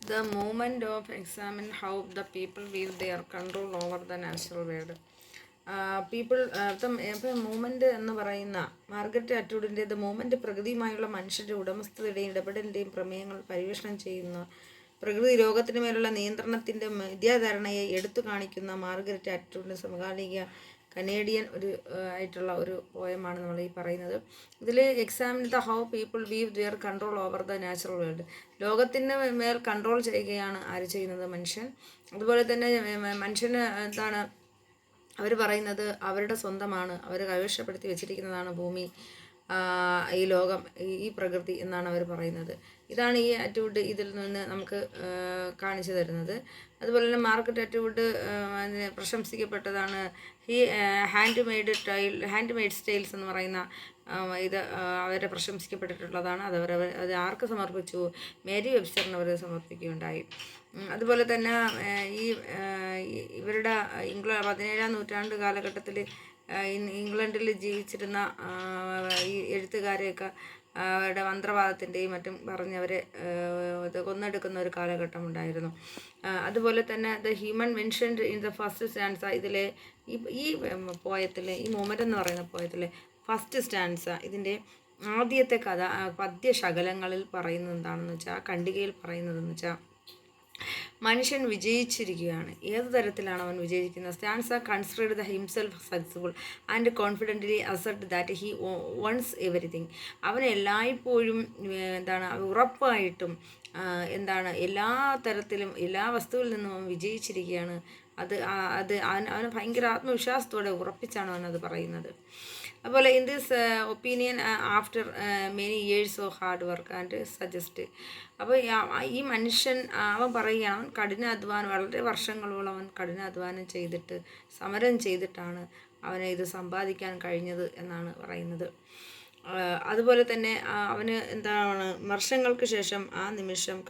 The movement of examine how the people wield their control over the natural world. ഇപ്പം movement എന്ന് പറയുന്ന Margaret അറ്റ്വുഡിൻ്റെ the movement പ്രകൃതിയുമായുള്ള മനുഷ്യൻ്റെ ഉടമസ്ഥതയുടെയും ഇടപെടലിൻ്റെയും പ്രമേയങ്ങൾ പരിവേഷണം ചെയ്യുന്ന പ്രകൃതി ലോകത്തിന് മേലുള്ള നിയന്ത്രണത്തിൻ്റെ മിഥ്യാധാരണയെ എടുത്തു കാണിക്കുന്ന മാർഗരറ്റ് അറ്റ്വുഡിൻ്റെ സമകാലിക കനേഡിയൻ ആയിട്ടുള്ള ഒരു പോയമാണ് നമ്മൾ ഈ പറയുന്നത്. ഇതിൽ examine the how people view their control over the natural world. ലോകത്തിന് മേൽ കൺട്രോൾ ചെയ്യുകയാണ് ആര് ചെയ്യുന്നത്? മനുഷ്യൻ. അതുപോലെ തന്നെ മനുഷ്യന് എന്താണ് അവർ പറയുന്നത് അവരുടെ സ്വന്തമാണ്, അവർ കൈവശപ്പെടുത്തി വെച്ചിരിക്കുന്നതാണ് ഭൂമി, ഈ ലോകം, ഈ പ്രകൃതി എന്നാണ് അവർ പറയുന്നത്. ഇതാണ് ഈ അറ്റ്വുഡ് ഇതിൽ നിന്ന് നമുക്ക് കാണിച്ചു തരുന്നത്. അതുപോലെ തന്നെ മാർഗരറ്റ് അറ്റ്വുഡ് പ്രശംസിക്കപ്പെട്ടതാണ് ഈ ഹാൻഡ് മെയ്ഡ് സ്റ്റൈൽസ് എന്ന് പറയുന്ന ഇത് അവരെ പ്രശംസിക്കപ്പെട്ടിട്ടുള്ളതാണ്. അത് ആർക്ക് സമർപ്പിച്ചു? മേരി വെബ്സ്റ്ററിന് അവർ സമർപ്പിക്കുകയുണ്ടായി. അതുപോലെ തന്നെ ഈ ഇവരുടെ 17-ാം നൂറ്റാണ്ട് കാലഘട്ടത്തിൽ ഇംഗ്ലണ്ടിൽ ജീവിച്ചിരുന്ന ഈ എഴുത്തുകാരെയൊക്കെ അവരുടെ മന്ത്രവാദത്തിൻ്റെയും മറ്റും പറഞ്ഞവരെ കൊന്നെടുക്കുന്ന ഒരു കാലഘട്ടം ഉണ്ടായിരുന്നു. അതുപോലെ തന്നെ the human mentioned in the first stanza, ഇതിലെ ഈ പോയത്തിലെ ഈ മൂമെൻ്റ് എന്ന് പറയുന്ന പോയത്തിലെ ഫസ്റ്റ് സ്റ്റാൻസ, ഇതിൻ്റെ ആദ്യത്തെ പദ്യശകലങ്ങളിൽ പറയുന്നത് എന്താണെന്ന് വെച്ചാൽ, ഖണ്ഡികയിൽ പറയുന്നതെന്ന് വെച്ചാൽ, മനുഷ്യൻ വിജയിച്ചിരിക്കുകയാണ്. ഏത് തരത്തിലാണ് അവൻ വിജയിക്കുന്നത്? Stanza considered the himself successful and confidently assert that he owns everything. അവൻ എല്ലായ്പ്പോഴും ഉറപ്പായിട്ടും എല്ലാ തരത്തിലും എല്ലാ വസ്തുവിൽ നിന്നും അവൻ വിജയിച്ചിരിക്കുകയാണ്. അവന് ഭയങ്കര ആത്മവിശ്വാസത്തോടെ ഉറപ്പിച്ചാണ് അവനത് പറയുന്നത്. അതുപോലെ in this opinion after many years of hard work and suggest. അപ്പോൾ ഈ മനുഷ്യൻ അവൻ പറയുകയാണ്, അവൻ കഠിനാധ്വാനം, വളരെ വർഷങ്ങളോളം അവൻ കഠിനാധ്വാനം ചെയ്തിട്ട് സമരം ചെയ്തിട്ടാണ് അവനെ ഇത് സമ്പാദിക്കാൻ കഴിഞ്ഞത് എന്നാണ് പറയുന്നത്. അതുപോലെ തന്നെ അവന് വർഷങ്ങൾക്ക് ശേഷം ആ നിമിഷം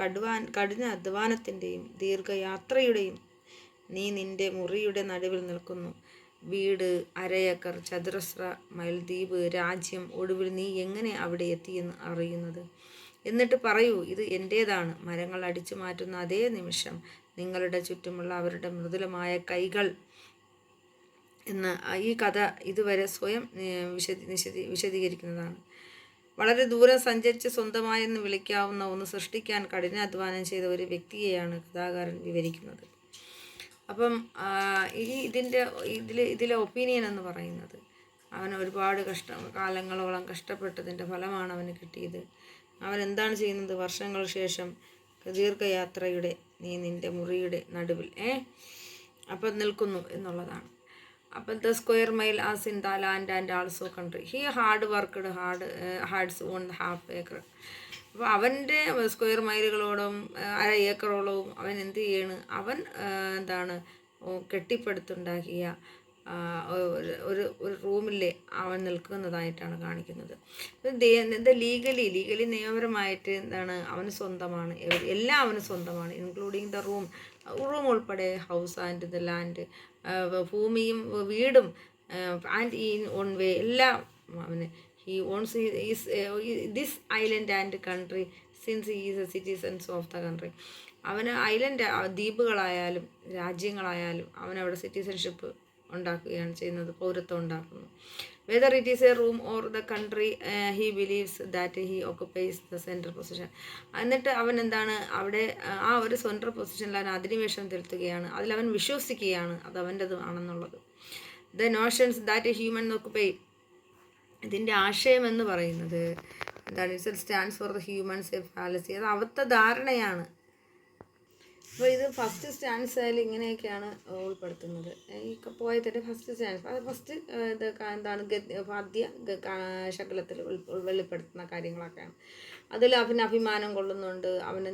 കഠിനാധ്വാനത്തിൻ്റെയും ദീർഘയാത്രയുടെയും നീ നിൻ്റെ മുറിയുടെ നടുവിൽ നിൽക്കുന്നു. വീട്, അരയേക്കർ, ചതുരശ്ര മൈൽ ദ്വീപ്, രാജ്യം, ഒടുവിൽ നീ എങ്ങനെ അവിടെ എത്തിയെന്ന് അറിയുന്നത്? എന്നിട്ട് പറയൂ, ഇത് എൻ്റേതാണ്. മരങ്ങൾ അടിച്ചു മാറ്റുന്ന അതേ നിമിഷം നിങ്ങളുടെ ചുറ്റുമുള്ള അവരുടെ മൃദുലമായ കൈകൾ എന്ന് ഈ കഥ ഇതുവരെ സ്വയം വിശദീകരിക്കുന്നതാണ്. വളരെ ദൂരം സഞ്ചരിച്ച് സ്വന്തമായെന്ന് വിളിക്കാവുന്ന ഒന്ന് സൃഷ്ടിക്കാൻ കഠിനാധ്വാനം ചെയ്ത ഒരു വ്യക്തിയെയാണ് കഥാകാരൻ വിവരിക്കുന്നത്. അപ്പം ഇതിലെ ഒപ്പീനിയൻ എന്ന് പറയുന്നത്, അവൻ ഒരുപാട് കാലങ്ങളോളം കഷ്ടപ്പെട്ടതിൻ്റെ ഫലമാണ് അവന് കിട്ടിയത്. അവൻ എന്താണ് ചെയ്യുന്നത്? വർഷങ്ങൾക്ക് ശേഷം ദീർഘയാത്രയുടെ നീ നിൻ്റെ മുറിയുടെ നടുവിൽ അപ്പം നിൽക്കുന്നു എന്നുള്ളതാണ്. അപ്പം the square mile as in the land and also country he hard worked hards on half acre. അപ്പോൾ അവൻ്റെ സ്ക്വയർ മൈലുകളോടും അര ഏക്കറോളവും അവൻ എന്ത് ചെയ്യണ്? അവൻ കെട്ടിപ്പടുത്തുണ്ടാക്കിയ ഒരു റൂമിൽ അവൻ നിൽക്കുന്നതായിട്ടാണ് കാണിക്കുന്നത്. ലീഗലി നിയമപരമായിട്ട് അവന് സ്വന്തമാണ്, എല്ലാം അവന് സ്വന്തമാണ്, ഇൻക്ലൂഡിങ് ദ റൂം ഉൾപ്പെടെ, ഹൗസ് ആൻഡ് ദ ലാൻഡ്, ഭൂമിയും വീടും, ആൻഡ് ഇൻ ഓൺ വേ എല്ലാം അവന്. He owns this island and country since he is a citizens of the country. അവന് ഐലൻഡ്, ദ്വീപുകളായാലും രാജ്യങ്ങളായാലും അവനവിടെ സിറ്റിസൺഷിപ്പ് ഉണ്ടാക്കുകയാണ് ചെയ്യുന്നത്, പൗരത്വം ഉണ്ടാക്കുന്നു. Whether it is a room or the country he believes that he occupies the central position. എന്നിട്ട് അവൻ അവിടെ ആ ഒരു സെൻട്രൽ പൊസിഷനിൽ അവൻ അധിനിവേശം ചെലുത്തുകയാണ്, അതിലവൻ വിശ്വസിക്കുകയാണ് അത് അവൻ്റെത് ആണെന്നുള്ളത്. The notions that human occupy, ഇതിൻ്റെ ആശയം എന്ന് പറയുന്നത് it stands for the human self fallacy. അത് അബദ്ധ ധാരണയാണ്. അപ്പോൾ ഇത് ഫസ്റ്റ് സ്റ്റാൻസയിൽ ഇങ്ങനെയൊക്കെയാണ് ഉൾപ്പെടുത്തുന്നത്. ഈ പോയതിൻ്റെ ഫസ്റ്റ് സ്റ്റാൻസ്, അത് ഫസ്റ്റ് പദ്യ ശകലത്തിൽ വെളിപ്പെടുത്തുന്ന കാര്യങ്ങളൊക്കെയാണ്. അതിൽ അവന് അഭിമാനം കൊള്ളുന്നുണ്ട്. അവന്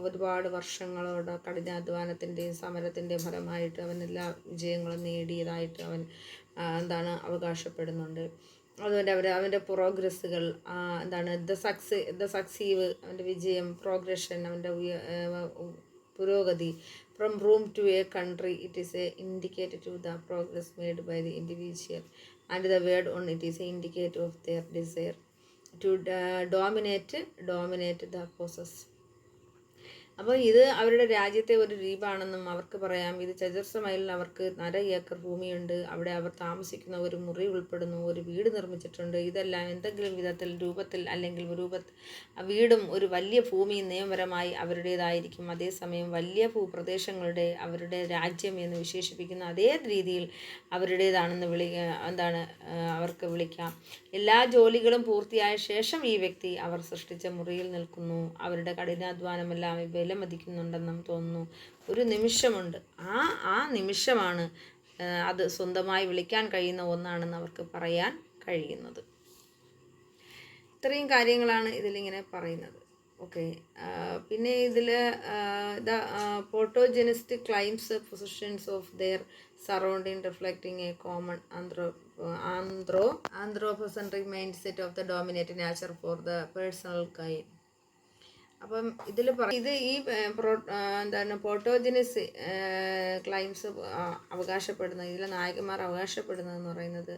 ഒരുപാട് വർഷങ്ങളോടെ കഠിനാധ്വാനത്തിൻ്റെയും സമരത്തിൻ്റെയും ഫലമായിട്ട് അവൻ എല്ലാ വിജയങ്ങളും നേടിയതായിട്ട് അവൻ അവകാശപ്പെടുന്നുണ്ട്. അതുകൊണ്ട് അവൻ്റെ പ്രോഗ്രസ്സുകൾ ദ സക്സീവ്, അവൻ്റെ വിജയം, പ്രോഗ്രഷൻ, അവൻ്റെ പുരോഗതി. From room to a country it is a indicator to the progress made by the individual and the word on it is a indicator of their desire to dominate the process. അപ്പോൾ ഇത് അവരുടെ രാജ്യത്തെ ഒരു ദ്വീപാണെന്നും അവർക്ക് പറയാം. ഇത് ചതുരശ്ര മൈലിൽ അവർക്ക് 1/2 ഏക്കർ ഭൂമിയുണ്ട്. അവിടെ അവർ താമസിക്കുന്ന ഒരു മുറി ഉൾപ്പെടുന്നു, ഒരു വീട് നിർമ്മിച്ചിട്ടുണ്ട്. ഇതെല്ലാം എന്തെങ്കിലും വിധത്തിൽ രൂപത്തിൽ അല്ലെങ്കിൽ വീടും ഒരു വലിയ ഭൂമിയും നിയമപരമായി അവരുടേതായിരിക്കും. അതേസമയം വലിയ ഭൂപ്രദേശങ്ങളുടെ അവരുടെ രാജ്യം എന്ന് വിശേഷിപ്പിക്കുന്ന അതേ രീതിയിൽ അവരുടേതാണെന്ന് അവർക്ക് വിളിക്കാം. എല്ലാ ജോലികളും പൂർത്തിയായ ശേഷം ഈ വ്യക്തി അവർ സൃഷ്ടിച്ച മുറിയിൽ നിൽക്കുന്നു. അവരുടെ കഠിനാധ്വാനമെല്ലാം വിലമതിക്കുന്നുണ്ടെന്നും തോന്നുന്നു. ഒരു നിമിഷമുണ്ട്, ആ നിമിഷമാണ് അത് സ്വന്തമായി വിളിക്കാൻ കഴിയുന്ന ഒന്നാണെന്ന് അവർക്ക് പറയാൻ കഴിയുന്നത്. ഇത്രയും കാര്യങ്ങളാണ് ഇതിലിങ്ങനെ പറയുന്നത്. ഓക്കെ, പിന്നെ ഇതിൽ protagonist claims positions of their surrounding reflecting a common anthropocentric mindset of the dominant nature for the personal gain. അപ്പം ഇതിൽ ഇത് ഈ ഫോട്ടോജെനിസ് ക്ലൈംസ് അവകാശപ്പെടുന്നത്, ഇതിലെ നായകന്മാർ അവകാശപ്പെടുന്നതെന്ന് പറയുന്നത്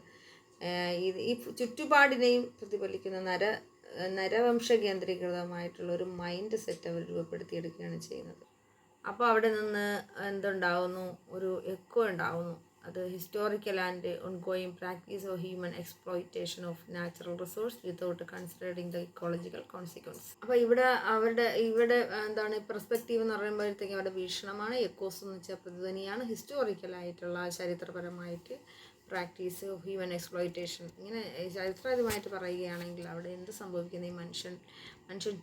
ഈ ചുറ്റുപാടിനെയും പ്രതിഫലിക്കുന്ന നരവംശ കേന്ദ്രീകൃതമായിട്ടുള്ള ഒരു മൈൻഡ് സെറ്റ് അവർ രൂപപ്പെടുത്തിയെടുക്കുകയാണ് ചെയ്യുന്നത്. അപ്പോൾ അവിടെ നിന്ന് എന്തുണ്ടാവുന്നു, ഒരു എക്കോ ഉണ്ടാവുന്നു. അത് historical and ongoing practice of human exploitation of natural resource without considering the ecological consequence. അപ്പോൾ ഇവിടെ പെർസ്പെക്റ്റീവ് എന്ന് പറയുമ്പോഴത്തേക്കും അവിടെ വീക്ഷണമാണ്. എക്കോസ് എന്ന് വെച്ചാൽ പ്രതിധ്വനിയാണ്. ഹിസ്റ്റോറിക്കലായിട്ടുള്ള ചരിത്രപരമായിട്ട് പ്രാക്ടീസ് ഓഫ് ഹ്യൂമൻ എക്സ്പ്ലോയിറ്റേഷൻ. ഇങ്ങനെ ചരിത്രപരമായിട്ട് പറയുകയാണെങ്കിൽ അവിടെ എന്ത് സംഭവിക്കുന്നത്, ഈ മനുഷ്യൻ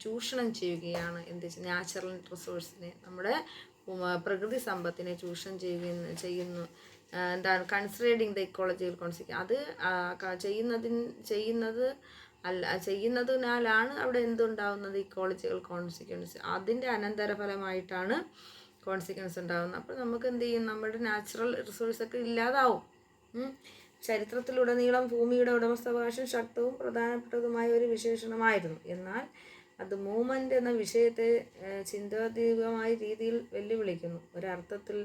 ചൂഷണം ചെയ്യുകയാണ്. നാച്ചുറൽ റിസോഴ്സിനെ, നമ്മുടെ പ്രകൃതി സമ്പത്തിനെ ചൂഷണം ചെയ്യുന്നു. Considering the ecological consequence. അത് ചെയ്യുന്നതിനാലാണ് അവിടെ എന്തുണ്ടാവുന്നത്, ഇക്കോളജിക്കൽ കോൺസിക്വൻസ്. അതിൻ്റെ അനന്തരഫലമായിട്ടാണ് കോൺസിക്വൻസ് ഉണ്ടാകുന്നത്. അപ്പോൾ നമുക്ക് എന്ത് ചെയ്യും, നമ്മുടെ നാച്ചുറൽ റിസോഴ്സൊക്കെ ഇല്ലാതാവും. ചരിത്രത്തിലുടനീളം ഭൂമിയുടെ ഉടമസ്ഥാവകാശം ശക്തവും പ്രധാനപ്പെട്ടതുമായ ഒരു വിശേഷണമായിരുന്നു. എന്നാൽ അത് മൂവ്മെൻ്റ് എന്ന വിഷയത്തെ ചിന്താതീതമായ രീതിയിൽ വെല്ലുവിളിക്കുന്നു. ഒരർത്ഥത്തിൽ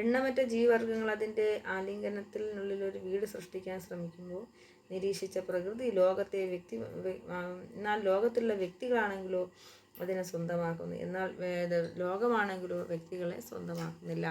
എണ്ണമറ്റ ജീവിവർഗങ്ങൾ അതിൻ്റെ ആലിംഗനത്തിനുള്ളിൽ ഒരു വീട് സൃഷ്ടിക്കാൻ ശ്രമിക്കുമ്പോൾ നിരീക്ഷിച്ച പ്രകൃതി എന്നാൽ ലോകത്തിലുള്ള വ്യക്തികളാണെങ്കിലോ അതിനെ സ്വന്തമാക്കുന്നു. എന്നാൽ ലോകമാണെങ്കിലോ വ്യക്തികളെ സ്വന്തമാക്കുന്നില്ല.